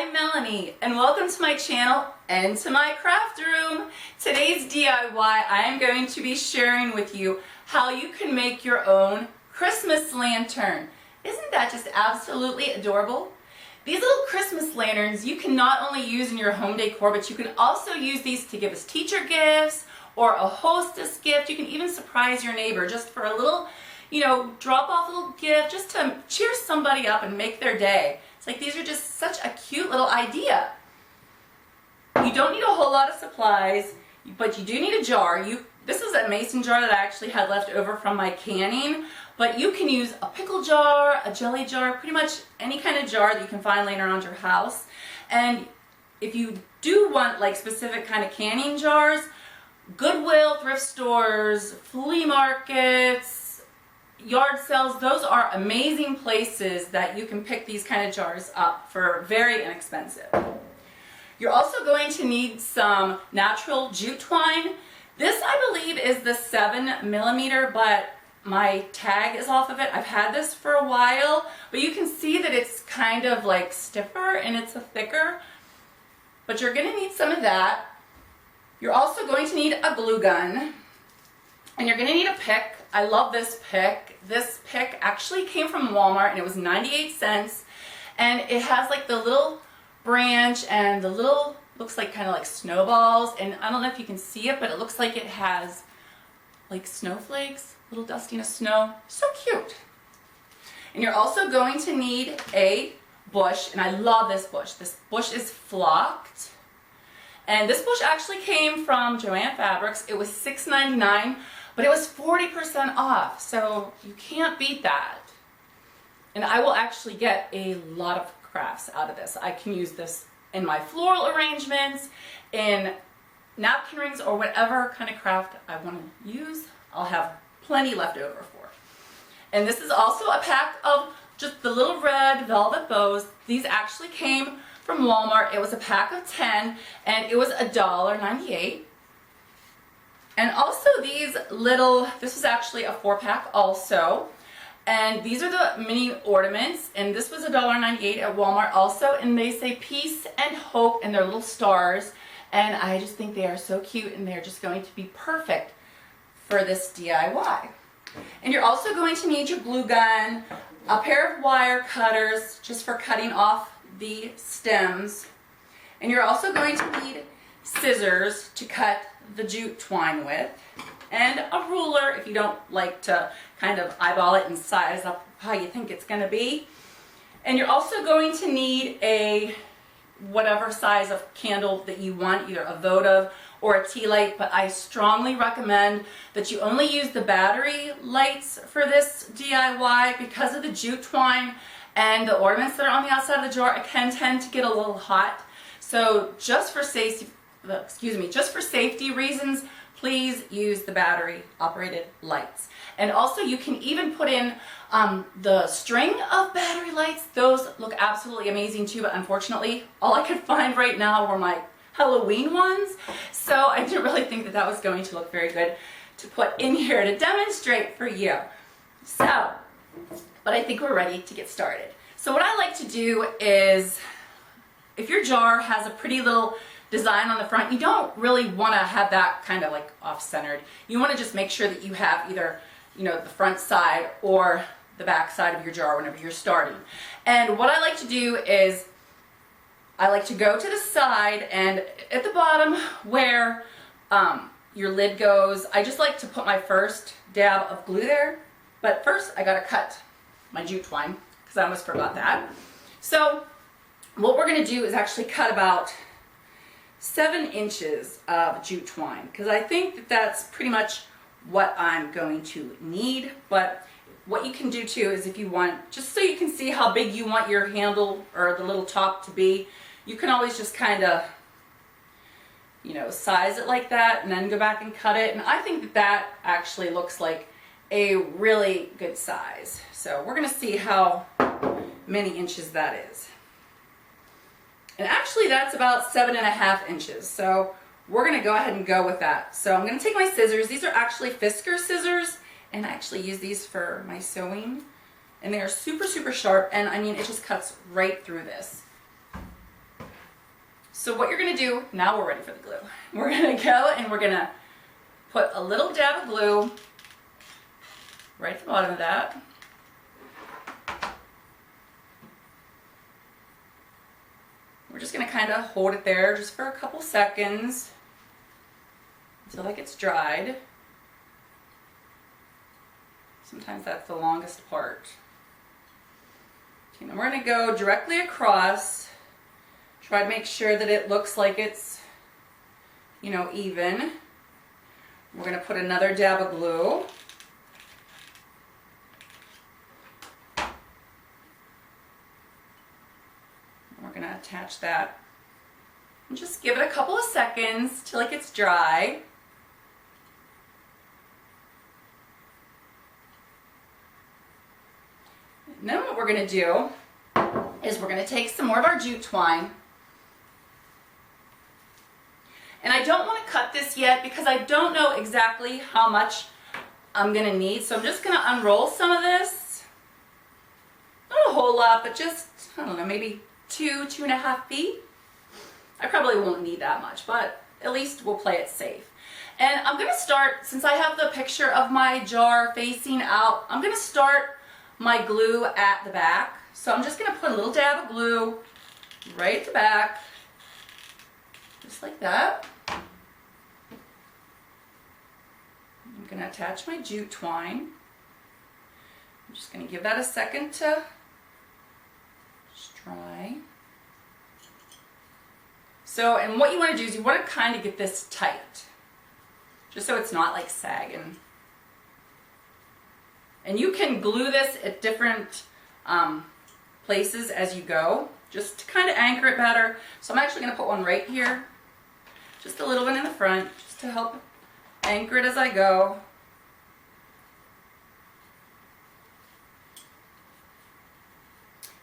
I'm Melanie and welcome to my channel and to my craft room. Today's DIY, I am going to be sharing with you how you can make your own Christmas lantern. Isn't that just absolutely adorable? These little Christmas lanterns you can not only use in your home decor, but you can also use these to give as teacher gifts or a hostess gift. You can even surprise your neighbor just for a little, drop off a little gift just to cheer somebody up and make their day. It's like these are just such a cute little idea. You don't need a whole lot of supplies, but you do need a jar. This is a mason jar that I actually had left over from my canning, but you can use a pickle jar, a jelly jar, pretty much any kind of jar that you can find laying around your house. And if you do want like specific kind of canning jars, Goodwill, thrift stores, flea markets, yard sales, those are amazing places that you can pick these kind of jars up for very inexpensive. You're also going to need some natural jute twine. This I believe is the 7mm, but my tag is off of it. I've had this for a while, but you can see that it's kind of like stiffer and it's a thicker, but you're going to need some of that. You're also going to need a glue gun, and you're going to need a pick. I love this pick. This pick actually came from Walmart and it was 98 cents, and it has like the little branch and the little, looks like kind of like snowballs, and I don't know if you can see it, but it looks like it has like snowflakes, little dusting of snow. So cute. And you're also going to need a bush, and I love this bush. This bush is flocked, and this bush actually came from Joann Fabrics. It was $6.99. but it was 40% off, so you can't beat that. And I will actually get a lot of crafts out of this. I can use this in my floral arrangements, in napkin rings, or whatever kind of craft I want to use. I'll have plenty left over for. And this is also a pack of just the little red velvet bows. These actually came from Walmart. It was a pack of 10, and it was $1.98. And also these little, this was actually a 4-pack also, and these are the mini ornaments, and this was $1.98 at Walmart also, and they say peace and hope, and they're little stars, and I just think they are so cute, and they're just going to be perfect for this DIY. And you're also going to need your glue gun, a pair of wire cutters just for cutting off the stems, and you're also going to need scissors to cut the jute twine with, and a ruler if you don't like to kind of eyeball it and size up how you think it's going to be. And you're also going to need a whatever size of candle that you want, either a votive or a tea light, but I strongly recommend that you only use the battery lights for this DIY because of the jute twine and the ornaments that are on the outside of the jar. It can tend to get a little hot, so just for safety reasons, please use the battery operated lights. And also you can even put in the string of battery lights. Those look absolutely amazing too, but unfortunately all I could find right now were my Halloween ones, so I didn't really think that that was going to look very good to put in here to demonstrate for you. So, but I think we're ready to get started. So what I like to do is, if your jar has a pretty little design on the front, you don't really want to have that kind of like off-centered. You want to just make sure that you have either, the front side or the back side of your jar whenever you're starting. And what I like to do is, I like to go to the side, and at the bottom where your lid goes, I just like to put my first dab of glue there. But first I gotta cut my jute twine, because I almost forgot that. So what we're going to do is actually cut about 7 inches of jute twine, because I think that that's pretty much what I'm going to need. But what you can do too is, if you want, just so you can see how big you want your handle or the little top to be, you can always just kind of, size it like that and then go back and cut it. And I think that that actually looks like a really good size. So we're going to see how many inches that is. And actually that's about 7.5 inches. So we're going to go ahead and go with that. So I'm going to take my scissors. These are actually Fisker scissors, and I actually use these for my sewing. And they are super, super sharp, and I mean, it just cuts right through this. So what you're gonna do, now we're ready for the glue. We're gonna go and we're gonna put a little dab of glue right at the bottom of that. We're just gonna kind of hold it there just for a couple seconds until it gets dried. Sometimes that's the longest part. Okay, then we're gonna go directly across. Try to make sure that it looks like it's, you know, even. We're gonna put another dab of glue. We're gonna attach that. And just give it a couple of seconds till it gets dry. And then what we're gonna do is we're gonna take some more of our jute twine. And I don't want to cut this yet because I don't know exactly how much I'm going to need. So I'm just going to unroll some of this. Not a whole lot, but just, I don't know, maybe 2.5 feet. I probably won't need that much, but at least we'll play it safe. And I'm going to start, since I have the picture of my jar facing out, I'm going to start my glue at the back. So I'm just going to put a little dab of glue right at the back. Just like that. I'm going to attach my jute twine. I'm just going to give that a second to just dry. So, and what you want to do is you want to kind of get this tight, just so it's not like sagging. And you can glue this at different places as you go, just to kind of anchor it better. So I'm actually going to put one right here. Just a little one in the front, just to help anchor it as I go.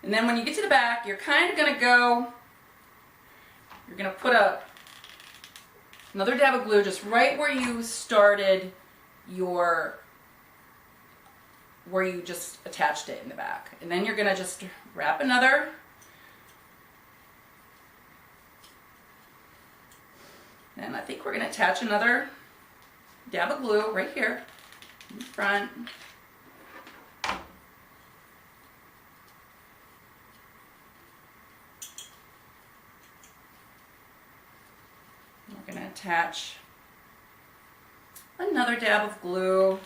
And then when you get to the back, you're kind of going to go, you're going to put another dab of glue just right where you started where you just attached it in the back. And then you're going to just wrap another. And I think we're going to attach another dab of glue right here in the front. We're going to attach another dab of glue.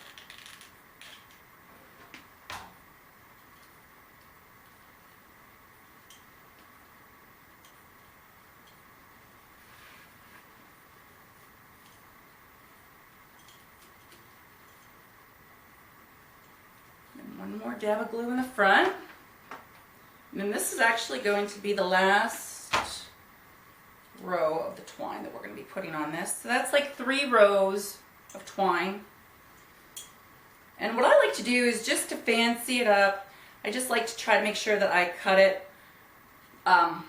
One more dab of glue in the front. And then this is actually going to be the last row of the twine that we're going to be putting on this. So that's like 3 rows of twine. And what I like to do is just to fancy it up, I just like to try to make sure that I cut it about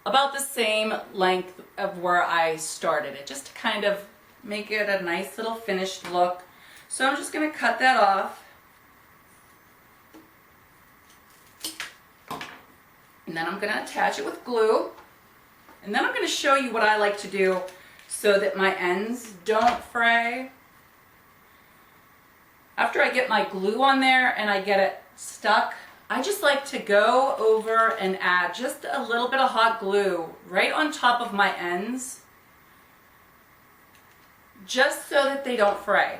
the same length of where I started it, just to kind of make it a nice little finished look. So I'm just going to cut that off. And then I'm going to attach it with glue. And then I'm going to show you what I like to do so that my ends don't fray. After I get my glue on there and I get it stuck, I just like to go over and add just a little bit of hot glue right on top of my ends, just so that they don't fray.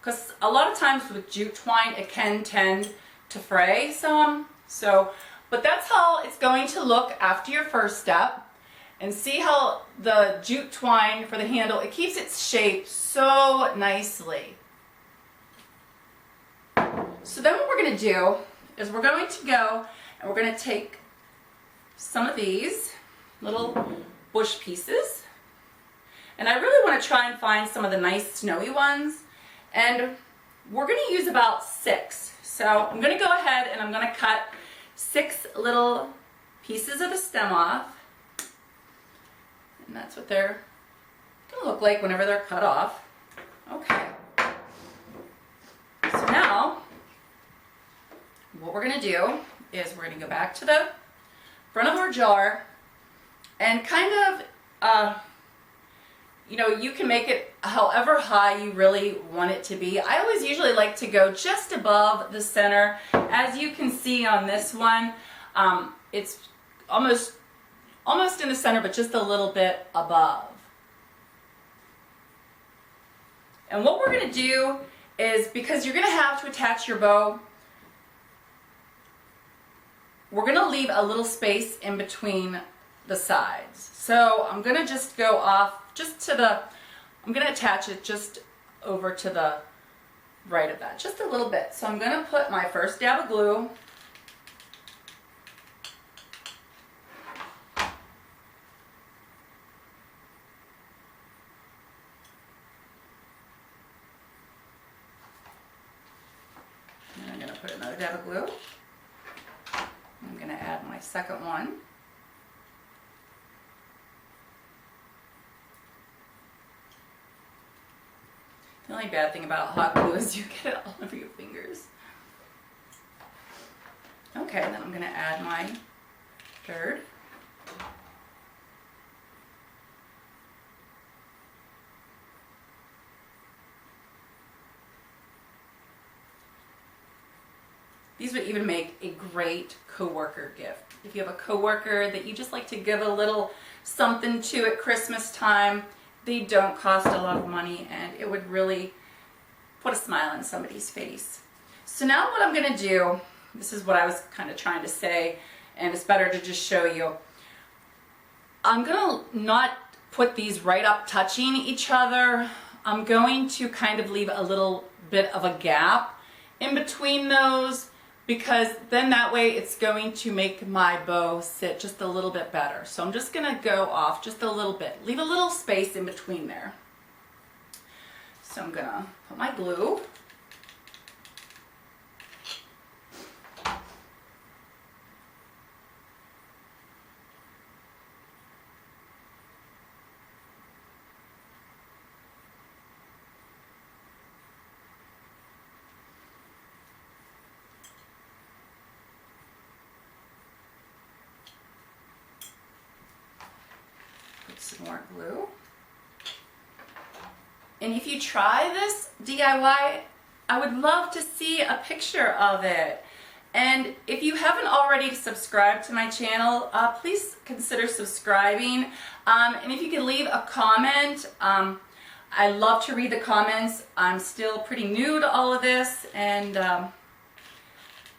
Because a lot of times with jute twine, it can tend to fray some. But that's how it's going to look after your first step. And see how the jute twine for the handle, it keeps its shape so nicely. So then what we're going to do is we're going to go and we're going to take some of these little bush pieces. And I really want to try and find some of the nice snowy ones. And we're going to use about 6. So I'm going to go ahead and I'm going to cut 6 little pieces of the stem off. And that's what they're going to look like whenever they're cut off. Okay. So now, what we're going to do is we're going to go back to the front of our jar and kind of, you know, you can make it however high you really want it to be. I always usually like to go just above the center. As you can see on this one, it's almost in the center, but just a little bit above. And what we're going to do is, because you're going to have to attach your bow, we're going to leave a little space in between the sides. So I'm going to just go off just to the, I'm going to attach it just over to the right of that, just a little bit. So I'm going to put my first dab of glue. And I'm going to put another dab of glue. I'm going to add my second one. The only bad thing about hot glue is you get it all over your fingers. Okay, then I'm going to add my third. These would even make a great coworker gift. If you have a coworker that you just like to give a little something to at Christmas time, they don't cost a lot of money, and it would really put a smile on somebody's face. So now what I'm going to do, this is what I was kind of trying to say, and it's better to just show you. I'm going to not put these right up touching each other. I'm going to kind of leave a little bit of a gap in between those, because then that way it's going to make my bow sit just a little bit better. So I'm just going to go off just a little bit, leave a little space in between there. So I'm going to put my glue. Some more glue. And if you try this DIY, I would love to see a picture of it. And if you haven't already subscribed to my channel, please consider subscribing. And if you could leave a comment, I love to read the comments. I'm still pretty new to all of this, and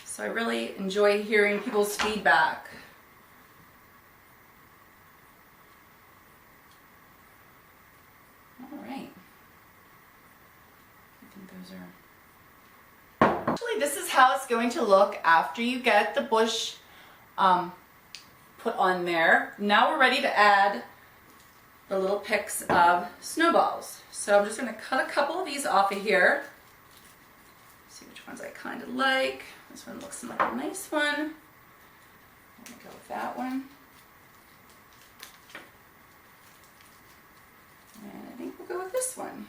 so I really enjoy hearing people's feedback. Actually, this is how it's going to look after you get the bush put on there. Now we're ready to add the little picks of snowballs. So I'm just going to cut a couple of these off of here. See which ones I kind of like. This one looks like a nice one. I'm going to go with that one. And I think we'll go with this one.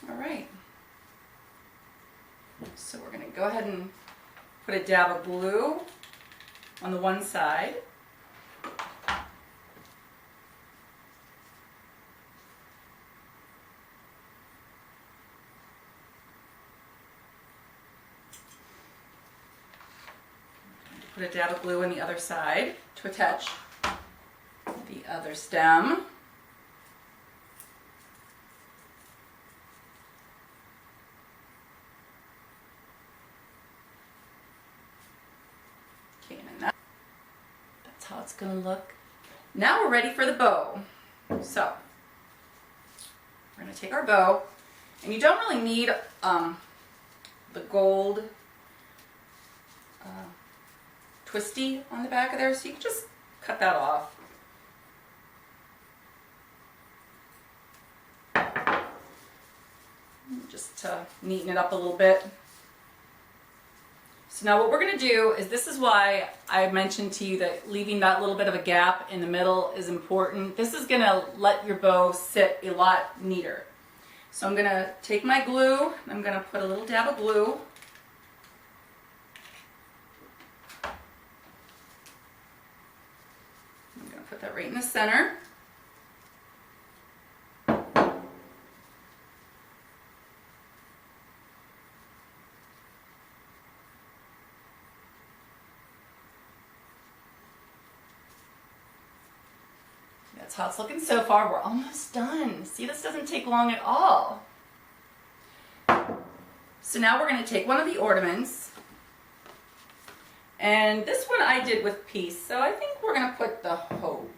Alright, so we're going to go ahead and put a dab of glue on the one side. Put a dab of glue on the other side to attach the other stem. That's how it's going to look. Now we're ready for the bow. So we're going to take our bow, and you don't really need the gold twisty on the back of there, so you can just cut that off. Just to neaten it up a little bit. So now what we're going to do is, this is why I mentioned to you that leaving that little bit of a gap in the middle is important. This is going to let your bow sit a lot neater. So I'm going to take my glue, I'm going to put a little dab of glue. I'm going to put that right in the center. That's how it's looking so far. We're almost done. See, this doesn't take long at all. So now we're going to take one of the ornaments, and this one I did with peace, so I think we're going to put the hope,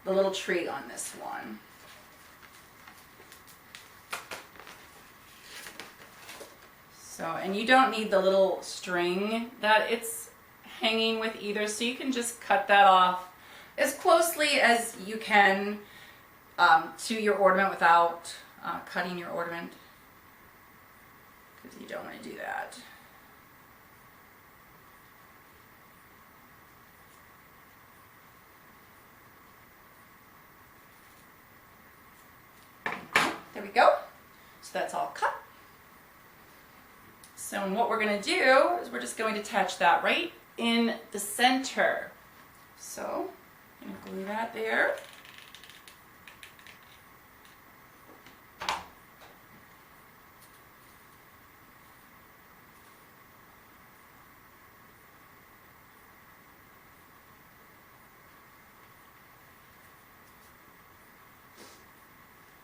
the little tree, on this one. So, and you don't need the little string that it's hanging with either, so you can just cut that off as closely as you can to your ornament without cutting your ornament, because you don't want to do that. There we go. So that's all cut. So what we're going to do is we're just going to attach that right in the center. So I'm going to glue that there.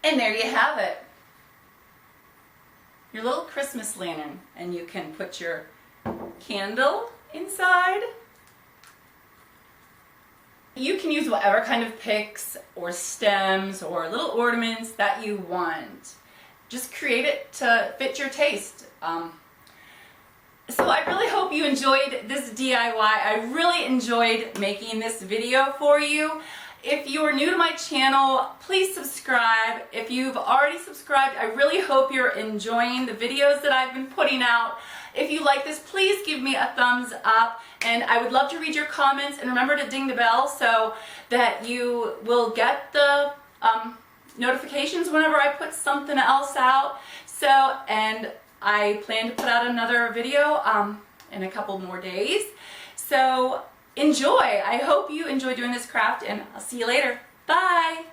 And there you have it. Your little Christmas lantern. And you can put your candle inside. You can use whatever kind of picks or stems or little ornaments that you want. Just create it to fit your taste. So I really hope you enjoyed this DIY. I really enjoyed making this video for you. If you are new to my channel, please subscribe. If you've already subscribed, I really hope you're enjoying the videos that I've been putting out. If you like this, please give me a thumbs up, and I would love to read your comments, and remember to ding the bell so that you will get the notifications whenever I put something else out. So, and I plan to put out another video in a couple more days. So enjoy. I hope you enjoy doing this craft, and I'll see you later. Bye.